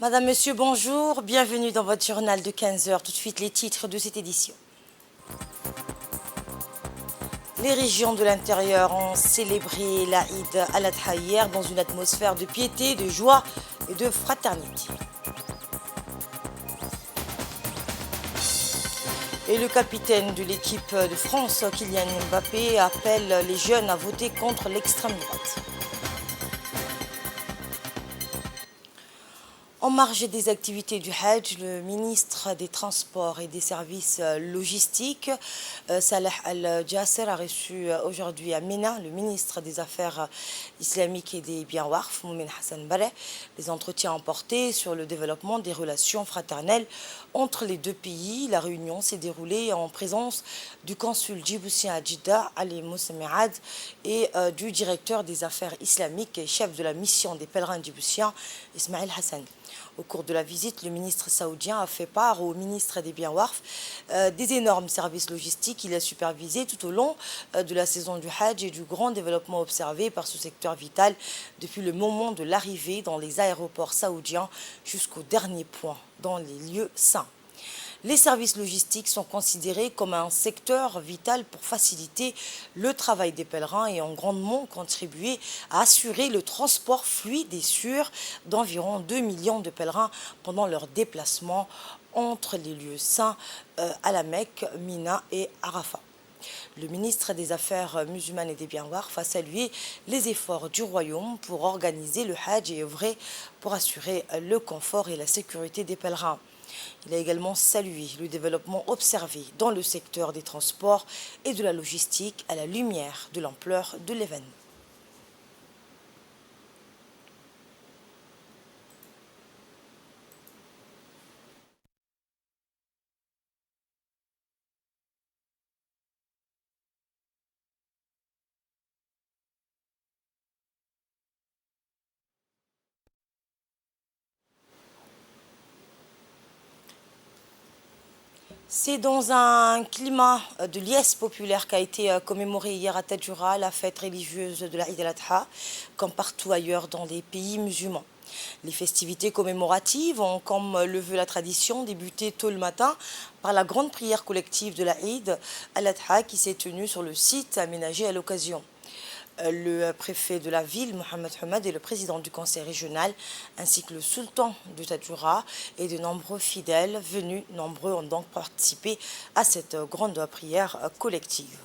Madame, Monsieur, bonjour. Bienvenue dans votre journal de 15 heures. Tout de suite, les titres de cette édition. Les régions de l'intérieur ont célébré l'Aïd al-Adha hier dans une atmosphère de piété, de joie et de fraternité. Et le capitaine de l'équipe de France, Kylian Mbappé, appelle les jeunes à voter contre l'extrême droite. En marge des activités du Hajj, le ministre des Transports et des Services logistiques, Salah Al-Jasser, a reçu aujourd'hui à Mina le ministre des Affaires islamiques et des biens Waqf, Moumin Hassan Bareh. Les entretiens ont porté sur le développement des relations fraternelles entre les deux pays. La réunion s'est déroulée en présence du consul djiboutien à Jeddah, Ali Moussemiad, et du directeur des affaires islamiques et chef de la mission des pèlerins djiboutiens, Ismail Hassan. Au cours de la visite, le ministre saoudien a fait part au ministre des biens Waqf des énormes services logistiques qu'il a supervisés tout au long de la saison du Hajj et du grand développement observé par ce secteur vital depuis le moment de l'arrivée dans les aéroports saoudiens jusqu'au dernier point dans les lieux saints. Les services logistiques sont considérés comme un secteur vital pour faciliter le travail des pèlerins et ont grandement contribué à assurer le transport fluide et sûr d'environ 2 millions de pèlerins pendant leur déplacement entre les lieux saints à la Mecque, Mina et Arafat. Le ministre des Affaires musulmanes et des biens Waqf a salué les efforts du royaume pour organiser le Hajj et œuvrer pour assurer le confort et la sécurité des pèlerins. Il a également salué le développement observé dans le secteur des transports et de la logistique à la lumière de l'ampleur de l'événement. C'est dans un climat de liesse populaire qu'a été commémorée hier à Tadjoura la fête religieuse de l'Aïd al-Adha, comme partout ailleurs dans les pays musulmans. Les festivités commémoratives ont, comme le veut la tradition, débuté tôt le matin par la grande prière collective de l'Aïd al-Adha qui s'est tenue sur le site aménagé à l'occasion. Le préfet de la ville, Mohamed Hamad, et le président du conseil régional, ainsi que le sultan de Tadjoura et de nombreux fidèles venus nombreux ont donc participé à cette grande prière collective.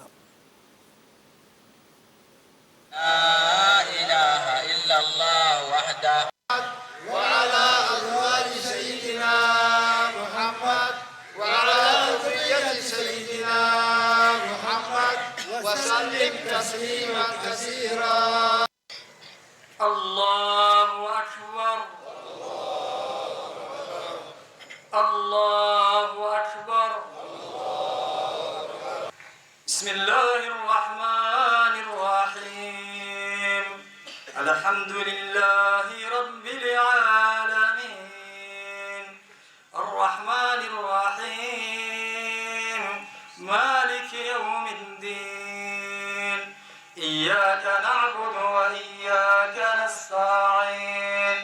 وسلم تسليما كثيرا الله أكبر الله أكبر بسم الله الرحمن الرحيم الحمد لله رب العالمين الرحمن الرحيم مالك يوم الدين إياك نعبد وإياك نستعين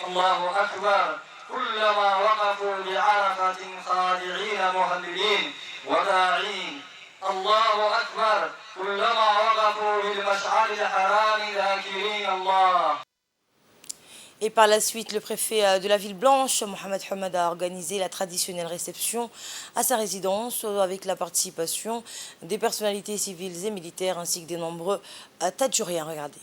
الله أكبر كلما وقفوا بعرفة خادعين مهللين وداعين الله أكبر كلما وقفوا بالمشعر الحرام ذاكرين الله. Et par la suite, le préfet de la ville blanche, Mohamed Hamad, a organisé la traditionnelle réception à sa résidence avec la participation des personnalités civiles et militaires ainsi que des nombreux Tadjouriens. Regardez.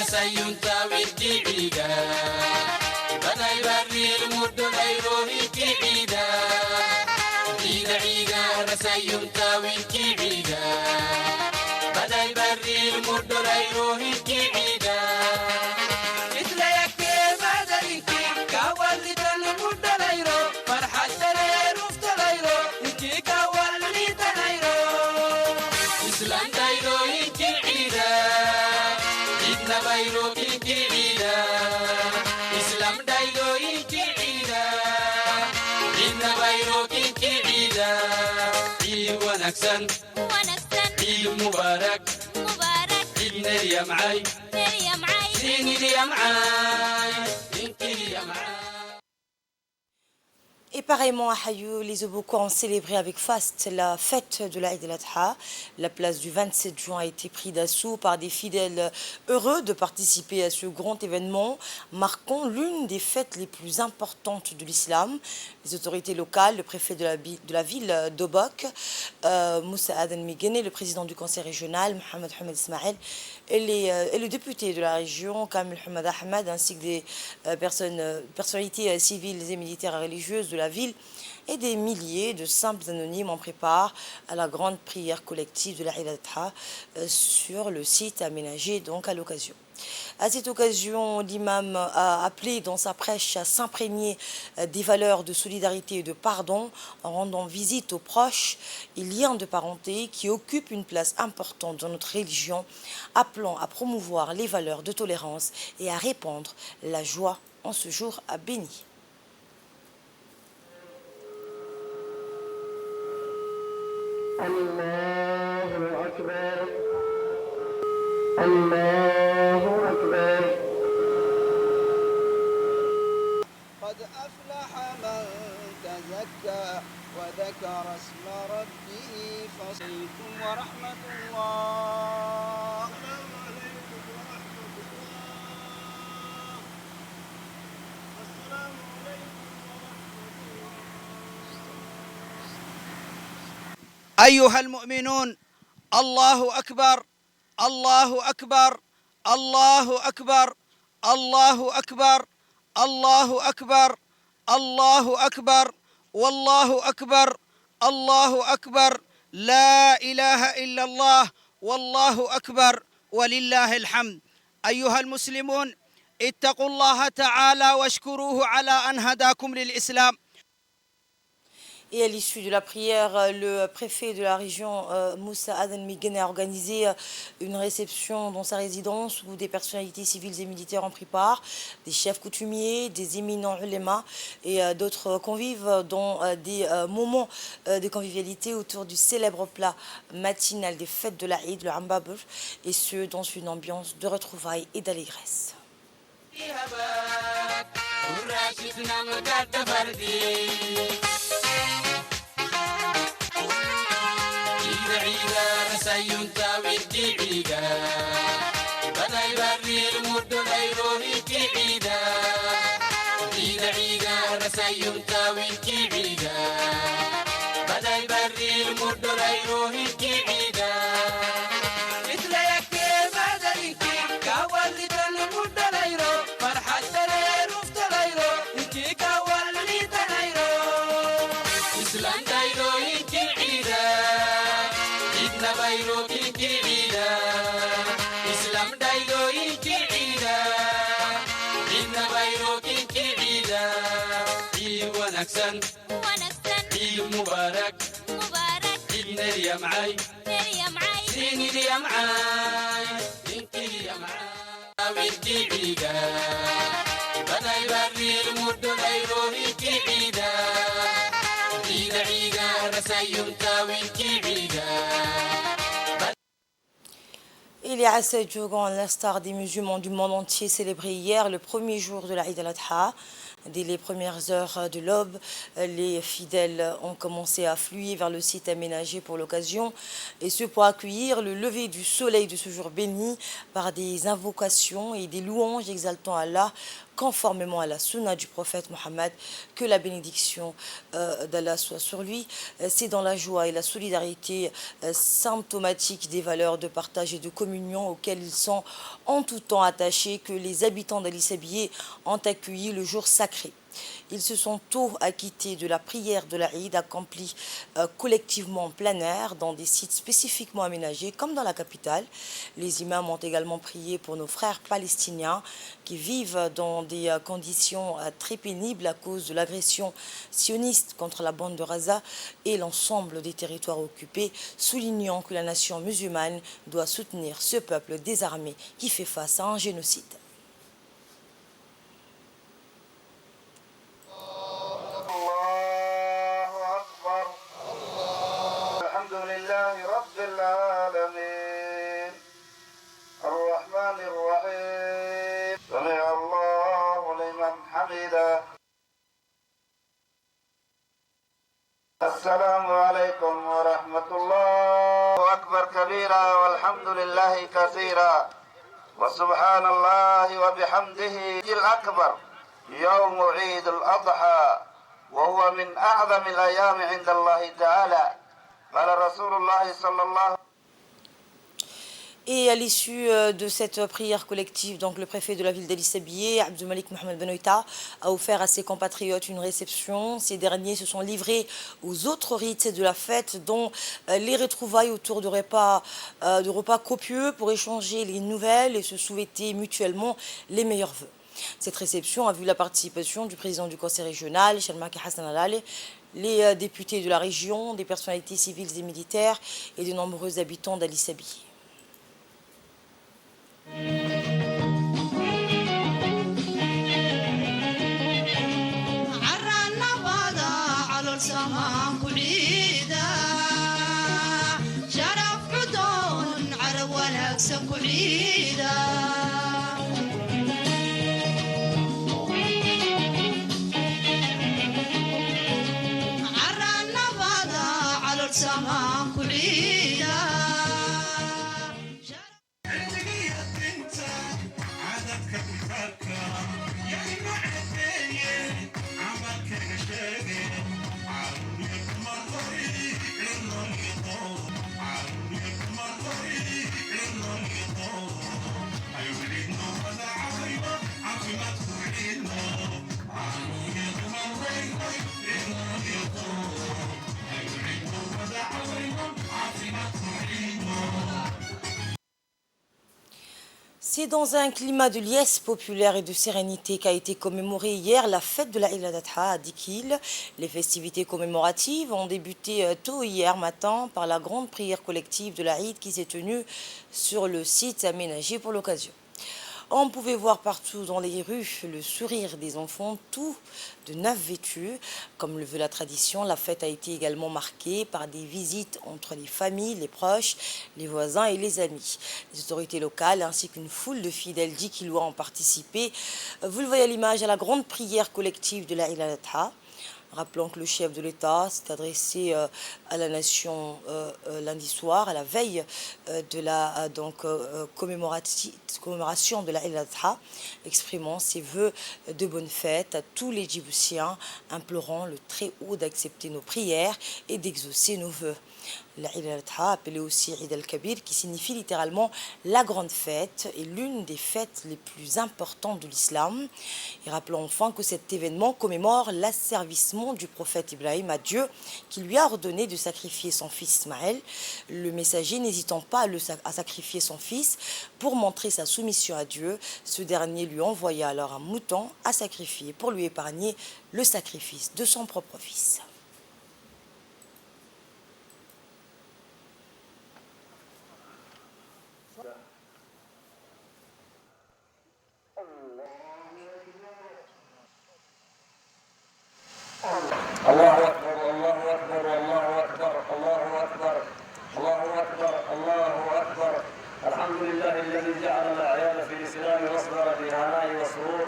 سينتا ودي عيدا بدا يبري المد غيره كعيدا عيدا عيدا سينتا ودي عيدا بدا يبري المد غيره كعيدا مثل يكفي بدا يكفي كاولد المد غيره فرحة غيره في غيره انتي كاولد غيره اسلام غيره كعيدا إن بيروكي كعيدا إسلام دايلو كعيدا إن بيروكي كعيدا عيد ونكسن عيد مبارك عيد نريا معاي سيني ليا معاي انتي ليا معاي. Et pareillement à Hayou, les Oboko ont célébré avec faste la fête de l'Aïd el-Adha. La place du 27 juin a été prise d'assaut par des fidèles heureux de participer à ce grand événement, marquant l'une des fêtes les plus importantes de l'islam. Les autorités locales, le préfet de la ville d'Obok, Moussa Aden Migene, le président du conseil régional, Mohamed Hamed Ismaël, et le député de la région, Kamil Hamad Ahmed, ainsi que des personnalités civiles et militaires et religieuses de la ville et des milliers de simples anonymes en préparent à la grande prière collective de l'Aïd el-Adha sur le site aménagé donc à l'occasion. À cette occasion, l'imam a appelé dans sa prêche à s'imprégner des valeurs de solidarité et de pardon en rendant visite aux proches et liens de parenté qui occupent une place importante dans notre religion, appelant à promouvoir les valeurs de tolérance et à répandre la joie en ce jour béni. الله أكبر الله أكبر قد أفلح من تزكى وذكر اسم ربه فصليكم ورحمة الله. السلام عليكم ورحمة الله. السلام عليكم أيها المؤمنون، الله أكبر الله أكبر الله أكبر الله أكبر الله أكبر الله أكبر والله أكبر الله أكبر لا إله إلا الله والله أكبر ولله الحمد. أيها المسلمون، اتقوا الله تعالى واشكروه على أن هداكم للإسلام. Et à l'issue de la prière, le préfet de la région, Moussa Aden Migene, a organisé une réception dans sa résidence où des personnalités civiles et militaires ont pris part, des chefs coutumiers, des éminents ulémas et d'autres convives dans des moments de convivialité autour du célèbre plat matinal des fêtes de l'Aïd, le Ambabur, et ce, dans une ambiance de retrouvailles et d'allégresse. سينتا ويدي عيدا بدا يبري المد غيره كعيدا عيدا عيدا سينتا ويدي عيدا بدا يبري المد غيره كعيدا مثل يكتب هذا الكيك كولد المد غيره فرحة تلير وفت غيره انتي كولد غيره اسلام دايرو انتي عيدا إن بيروكي كعيدا إسلام دايلو كعيدا إن بيروكي كعيدا عيد ونكسن عيد مبارك عيد نريا معاي سيني ليا معاي انتي ليا معاي ويدي عيدا بدا يبري المد غيره كعيدا عيدا عيدا رسايمتا وكعيدا. Et les Asad Jogan, l'instar des musulmans du monde entier, célébré hier le premier jour de l'Aïd el-Adha. Dès les premières heures de l'aube, les fidèles ont commencé à affluer vers le site aménagé pour l'occasion, et ce pour accueillir le lever du soleil de ce jour béni par des invocations et des louanges exaltant Allah, conformément à la sunna du prophète Mohammed, que la bénédiction d'Allah soit sur lui. C'est dans la joie et la solidarité symptomatique des valeurs de partage et de communion auxquelles ils sont en tout temps attachés que les habitants d'Ali Sabié ont accueilli le jour sacré. Ils se sont tôt acquittés de la prière de la Eid accomplie collectivement en plein air dans des sites spécifiquement aménagés comme dans la capitale. Les imams ont également prié pour nos frères palestiniens qui vivent dans des conditions très pénibles à cause de l'agression sioniste contre la bande de Gaza et l'ensemble des territoires occupés, soulignant que la nation musulmane doit soutenir ce peuple désarmé qui fait face à un génocide. السلام عليكم ورحمة الله أكبر كبيرا والحمد لله كثيرا وسبحان الله وبحمده الأكبر يوم عيد الأضحى وهو من أعظم الأيام عند الله تعالى قال رسول الله صلى الله عليه وسلم. Et à l'issue de cette prière collective, donc le préfet de la ville d'Ali Sabieh, Abdelmalik Mohamed Benoïta, a offert à ses compatriotes une réception. Ces derniers se sont livrés aux autres rites de la fête, dont les retrouvailles autour de repas copieux pour échanger les nouvelles et se souhaiter mutuellement les meilleurs vœux. Cette réception a vu la participation du président du conseil régional, Chalmaki Hassan Alale, les députés de la région, des personnalités civiles et militaires et de nombreux habitants d'Ali Sabieh. C'est dans un climat de liesse populaire et de sérénité qu'a été commémorée hier la fête de la Eid al-Adha à Dikil. Les festivités commémoratives ont débuté tôt hier matin par la grande prière collective de la Eid qui s'est tenue sur le site aménagé pour l'occasion. On pouvait voir partout dans les rues le sourire des enfants, tout de neuf vêtus. Comme le veut la tradition, la fête a été également marquée par des visites entre les familles, les proches, les voisins et les amis. Les autorités locales ainsi qu'une foule de fidèles dikilois ont participé. Vous le voyez à l'image, à la grande prière collective de la Eid al-Adha. Rappelons que le chef de l'État s'est adressé à la nation lundi soir, à la veille de la commémoration de la Eid al-Adha, exprimant ses vœux de bonne fête à tous les Djiboutiens, implorant le Très-Haut d'accepter nos prières et d'exaucer nos vœux. La Eid al-Adha, appelée aussi Eid al-Kabir, qui signifie littéralement la grande fête, est l'une des fêtes les plus importantes de l'islam. Et rappelons enfin que cet événement commémore l'asservissement du prophète Ibrahim à Dieu, qui lui a ordonné de sacrifier son fils Ismaël, le messager n'hésitant pas à sacrifier son fils pour montrer sa soumission à Dieu. Ce dernier lui envoya alors un mouton à sacrifier pour lui épargner le sacrifice de son propre fils. الله أكبر الله أكبر الله أكبر الله أكبر الله أكبر الله أكبر الحمد لله الذي جعل الأعياد في الإسلام مصدر الهناء والسرور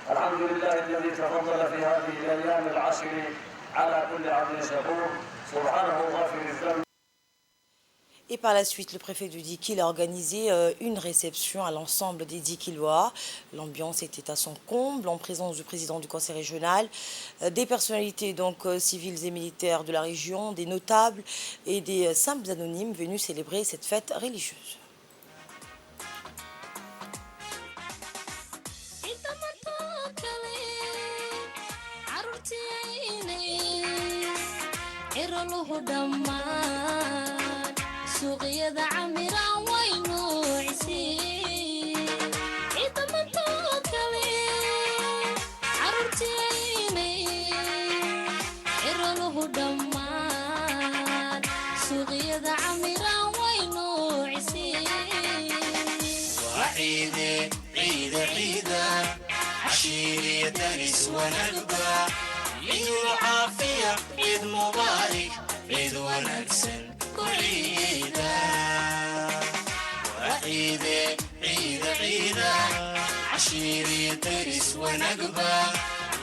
الحمد لله الذي تفضل في هذه الأيام العشر على كل عبد شكور سبحانه غافر الذنب. Et par la suite, le préfet du Dikil a organisé une réception à l'ensemble des Dikilois. L'ambiance était à son comble, en présence du président du conseil régional, des personnalités donc civiles et militaires de la région, des notables et des simples anonymes venus célébrer cette fête religieuse. ciroluhu dhammaan suuqyada camiraan waynu cisiin ciidamantood kale caruurtiinay ciroluhu dhammaan suuqyada camiraan waynu cisiin وعيدة عيدة عيدة عشيري دارس ونقبة عيد العافية عيد مبارك عيد ونكسن كل عيدة وعيدة عيدة عيدة عشيري دارس ونقبة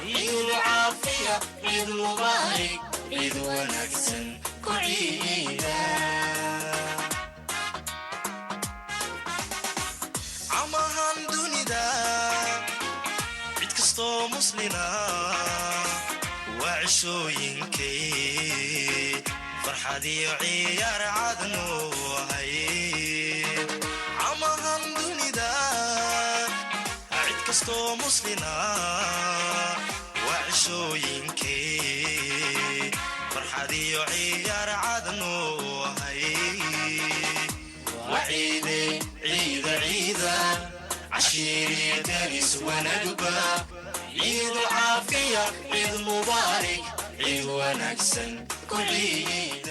عيد العافية عيد مبارك عيد ونكسن كل عيدة عمهان دونيدا عيد كستو مسلنا وعشوينكي فرحدي عيار عدنو هاي عمهان دونيدا عيد كستو مسلنا وعشوينكي فرحدي عيار عدنو هاي وعيدة عيدة عيدة عشيري دارس ونقبة عيد العافية عيد مبارك عيد ونكسن كل عيد.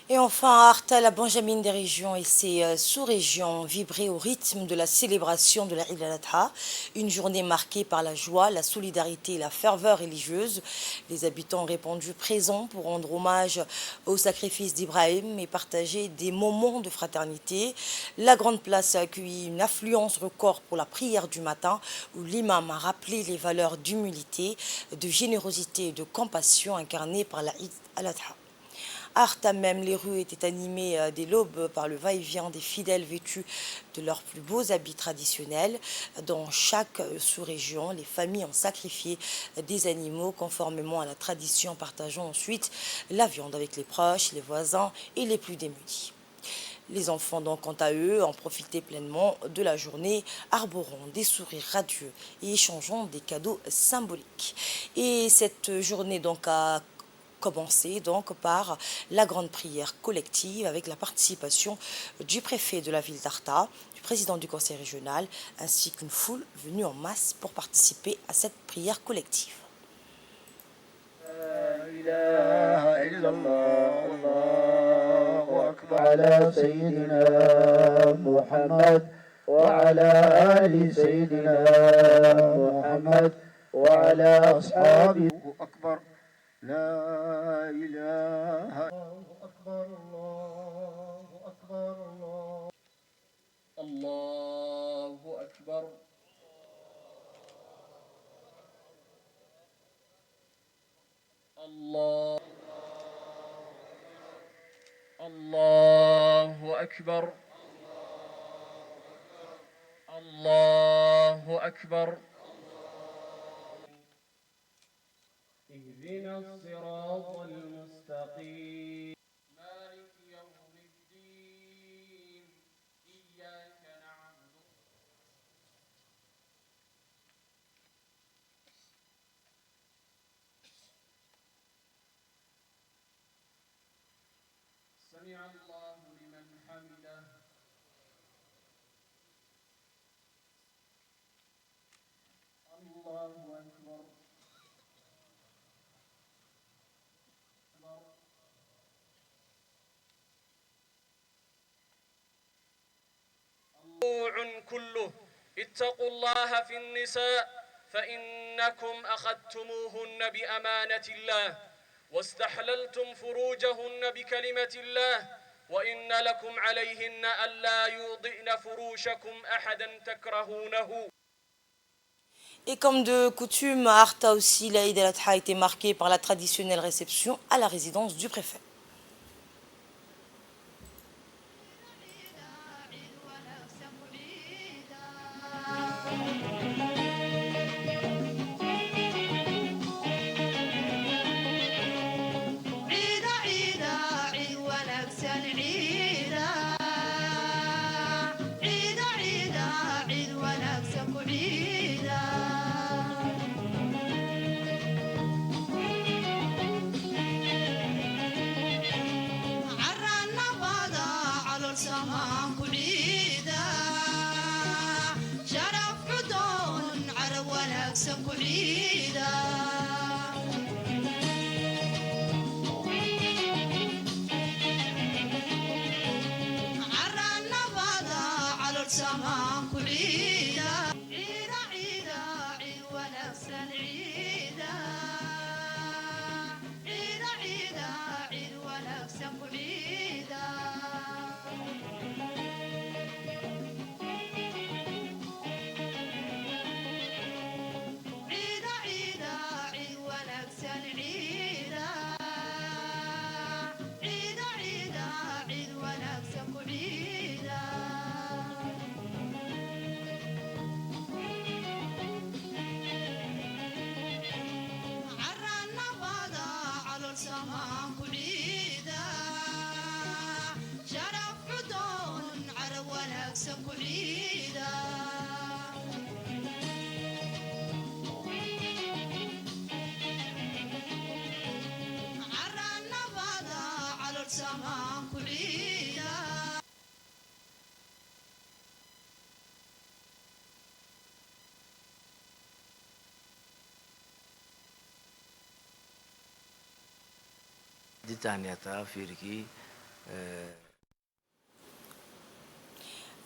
Et enfin, à Arta, la Benjamine des régions et ses sous-régions vibraient au rythme de la célébration de la Eid al-Adha, une journée marquée par la joie, la solidarité et la ferveur religieuse. Les habitants ont répondu présents pour rendre hommage au sacrifice d'Ibrahim et partager des moments de fraternité. La grande place a accueilli une affluence record pour la prière du matin, où l'imam a rappelé les valeurs d'humilité, de générosité et de compassion incarnées par la Eid al-Adha. Arta même, les rues étaient animées dès l'aube par le va-et-vient des fidèles vêtus de leurs plus beaux habits traditionnels. Dans chaque sous-région, les familles ont sacrifié des animaux conformément à la tradition, partageant ensuite la viande avec les proches, les voisins et les plus démunis. Les enfants, donc, quant à eux, ont profité pleinement de la journée, arborant des sourires radieux et échangeant des cadeaux symboliques. Et cette journée, donc, a commencé donc par la grande prière collective avec la participation du préfet de la ville d'Arta, du président du conseil régional, ainsi qu'une foule venue en masse pour participer à cette prière collective. على سيدنا محمد وعلى آل سيدنا محمد وعلى أصحابه أكبر لا إله الله أكبر الله أكبر الله أكبر الله الله أكبر الله أكبر اهدنا الصراط المستقيم مالك يوم الدين إياك نعبد سمع الله لمن حمده الله أكبر كله اتقوا الله في النساء فإنكم أخذتموهن بأمانة الله واستحللتم فروجهن بكلمة الله وإن لكم عليهن ألا يوضئن فروشكم أحدا تكرهونه. Et comme de coutume, à Arta aussi, l'Aïd al-Adha a été marquée par la traditionnelle réception à la résidence du préfet. سمان كل عيدا عيدا عيدا عيد ونفسا عيدا عيدا عيدا عيد ونفسا كل عيدا عيدا عيدا عيد ونفسا عيدا عيدا عيدا عيد ونفسا كل عيدا عرنا وضع على السماء كل عيدا شرف عدون عرب ونكسب كل عيدا عرنا وضع على السماء كل عيدا دي تهنئتها فيركي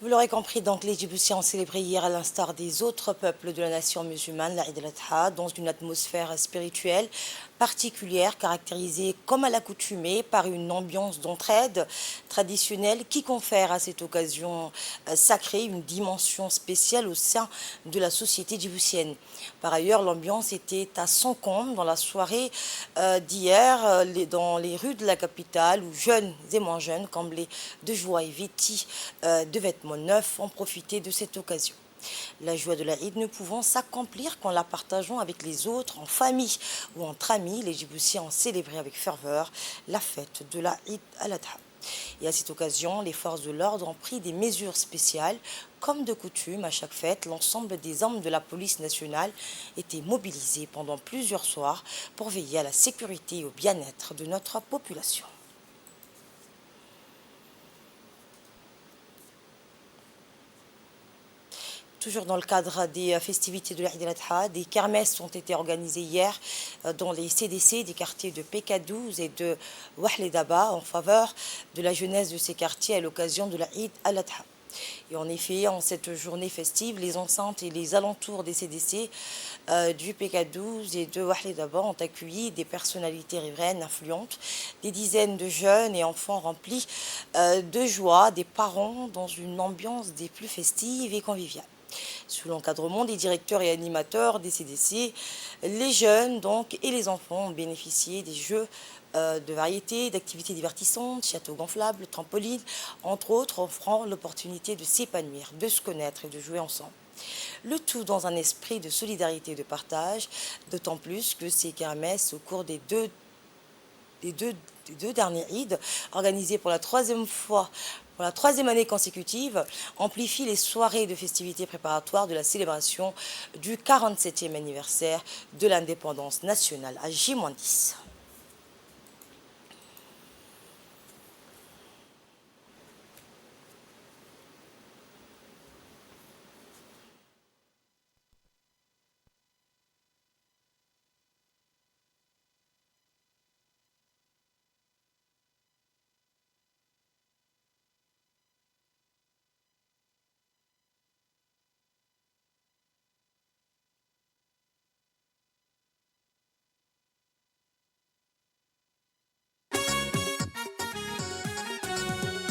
Vous l'aurez compris, donc les Djiboutiens ont célébré hier, à l'instar des autres peuples de la nation musulmane, la Eid al-Adha, dans une atmosphère spirituelle particulière, caractérisée comme à l'accoutumée par une ambiance d'entraide traditionnelle qui confère à cette occasion sacrée une dimension spéciale au sein de la société djiboutienne. Par ailleurs, l'ambiance était à son comble dans la soirée d'hier, dans les rues de la capitale, où jeunes et moins jeunes, comblés de joie et vêtis de vêtements neufs, ont profité de cette occasion. La joie de la Eid ne pouvant s'accomplir qu'en la partageant avec les autres, en famille ou entre amis, les Djiboutiens ont célébré avec ferveur la fête de la Eid al-Adha. Et à cette occasion, les forces de l'ordre ont pris des mesures spéciales. Comme de coutume, à chaque fête, l'ensemble des hommes de la police nationale étaient mobilisés pendant plusieurs soirs pour veiller à la sécurité et au bien-être de notre population. Toujours dans le cadre des festivités de l'Eid al-Adha, des kermesses ont été organisées hier dans les CDC des quartiers de PK12 et de Wahlidaba en faveur de la jeunesse de ces quartiers à l'occasion de l'Eid al-Adha. Et en effet, en cette journée festive, les enceintes et les alentours des CDC du PK12 et de Wahlidaba ont accueilli des personnalités riveraines influentes, des dizaines de jeunes et enfants remplis de joie, des parents dans une ambiance des plus festives et conviviales. Sous l'encadrement des directeurs et animateurs des CDC, les jeunes donc et les enfants ont bénéficié des jeux de variété, d'activités divertissantes, châteaux gonflables, trampolines, entre autres, offrant l'opportunité de s'épanouir, de se connaître et de jouer ensemble. Le tout dans un esprit de solidarité et de partage, d'autant plus que ces kermesses, au cours des deux derniers Eid, organisés pour la troisième année consécutive, amplifient les soirées de festivités préparatoires de la célébration du 47e anniversaire de l'indépendance nationale à J-10.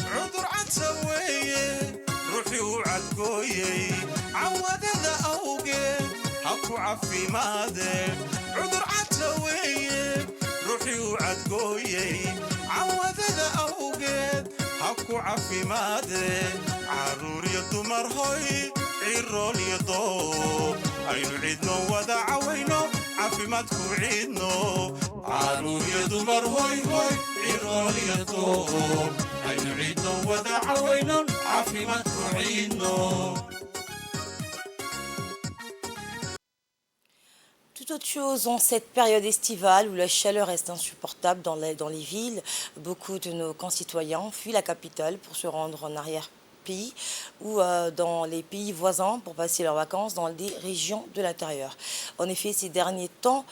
عذر عتسويه روحي وعدقويه عوض هذا اوقي حكو عفي ماذا عذر عتسويه روحي وعدقويه عوض هذا اوقي حكو عفي ماذا عرور يدمر هوي عيرون يطوب عينو عيدنو وذا عوينو عفي ما تكو عيدنو عرور يدمر هوي هوي عيرون يطوب عينو عيدنو وذا عوينو عفي ما تكو عيدنو. Tout autre chose en cette période estivale où la chaleur reste insupportable dans les villes, beaucoup de nos concitoyens fuient la capitale pour se rendre en arrière-pays ou dans les pays voisins pour passer leurs vacances dans des régions de l'intérieur. En effet, ces derniers temps,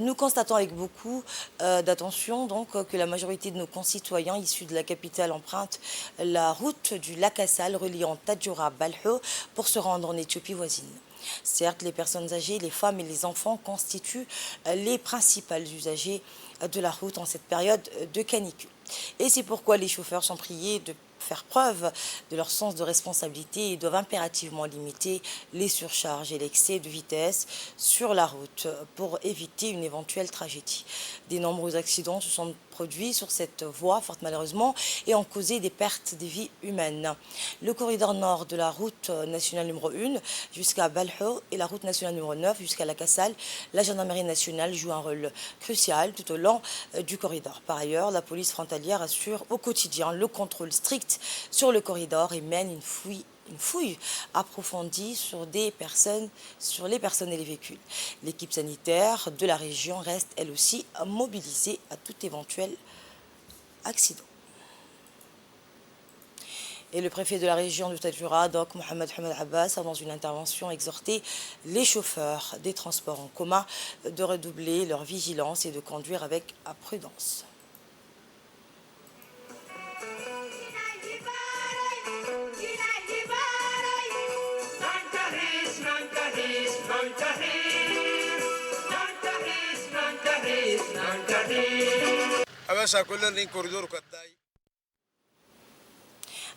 Nous constatons avec beaucoup d'attention donc que la majorité de nos concitoyens issus de la capitale empruntent la route du lac Assal reliant Tadjoura à Balho pour se rendre en Éthiopie voisine. Certes, les personnes âgées, les femmes et les enfants constituent les principales usagers de la route en cette période de canicule. Et c'est pourquoi les chauffeurs sont priés de faire preuve de leur sens de responsabilité et doivent impérativement limiter les surcharges et l'excès de vitesse sur la route pour éviter une éventuelle tragédie. De nombreux accidents se sont produits sur cette voie, fort malheureusement, et ont causé des pertes de vies humaines. Le corridor nord de la route nationale numéro 1 jusqu'à Balho et la route nationale numéro 9 jusqu'à la Kassal, la gendarmerie nationale joue un rôle crucial tout au long du corridor. Par ailleurs, la police frontalière assure au quotidien le contrôle strict sur le corridor et mène une fouille approfondie sur les personnes et les véhicules. L'équipe sanitaire de la région reste elle aussi mobilisée à tout éventuel accident. Et le préfet de la région de Tadjoura, donc Mohamed Hamad Abbas, a dans une intervention exhorté les chauffeurs des transports en commun de redoubler leur vigilance et de conduire avec prudence.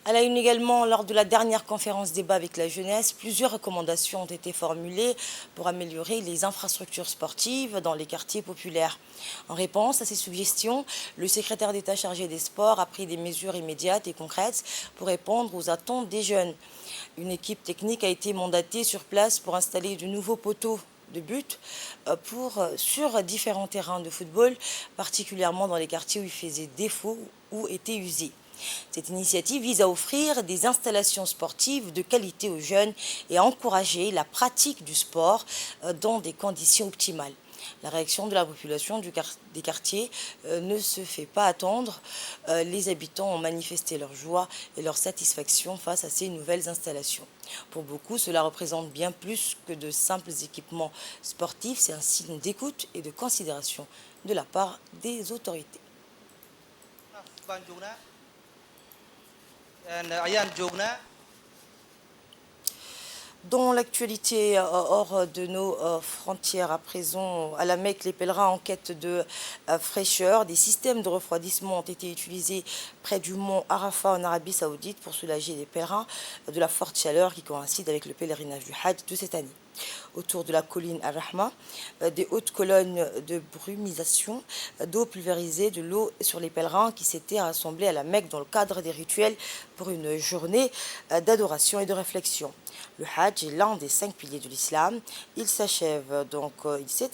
À la une également, lors de la dernière conférence débat avec la jeunesse, plusieurs recommandations ont été formulées pour améliorer les infrastructures sportives dans les quartiers populaires. En réponse à ces suggestions, le secrétaire d'État chargé des sports a pris des mesures immédiates et concrètes pour répondre aux attentes des jeunes. Une équipe technique a été mandatée sur place pour installer de nouveaux poteaux de but sur différents terrains de football, particulièrement dans les quartiers où il faisait défaut ou étaient usés. Cette initiative vise à offrir des installations sportives de qualité aux jeunes et à encourager la pratique du sport dans des conditions optimales. La réaction de la population des quartiers ne se fait pas attendre. Les habitants ont manifesté leur joie et leur satisfaction face à ces nouvelles installations. Pour beaucoup, cela représente bien plus que de simples équipements sportifs. C'est un signe d'écoute et de considération de la part des autorités. Dans l'actualité hors de nos frontières, à présent, à la Mecque, les pèlerins en quête de fraîcheur, des systèmes de refroidissement ont été utilisés près du mont Arafat en Arabie Saoudite pour soulager les pèlerins de la forte chaleur qui coïncide avec le pèlerinage du Hajj de cette année. Autour de la colline Al-Rahma, des hautes colonnes de brumisation d'eau pulvérisée, de l'eau sur les pèlerins qui s'étaient rassemblés à la Mecque dans le cadre des rituels pour une journée d'adoration et de réflexion. Le Hajj est l'un des 5 piliers de l'islam. Il s'est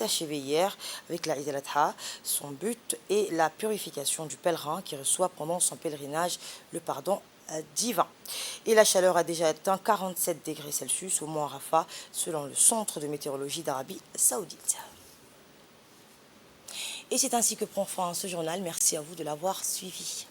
achevé hier avec la Eid al-Adha. Son but est la purification du pèlerin qui reçoit pendant son pèlerinage le pardon divin. Et la chaleur a déjà atteint 47 degrés Celsius au mont Arafat, selon le centre de météorologie d'Arabie Saoudite. Et c'est ainsi que prend fin ce journal. Merci à vous de l'avoir suivi.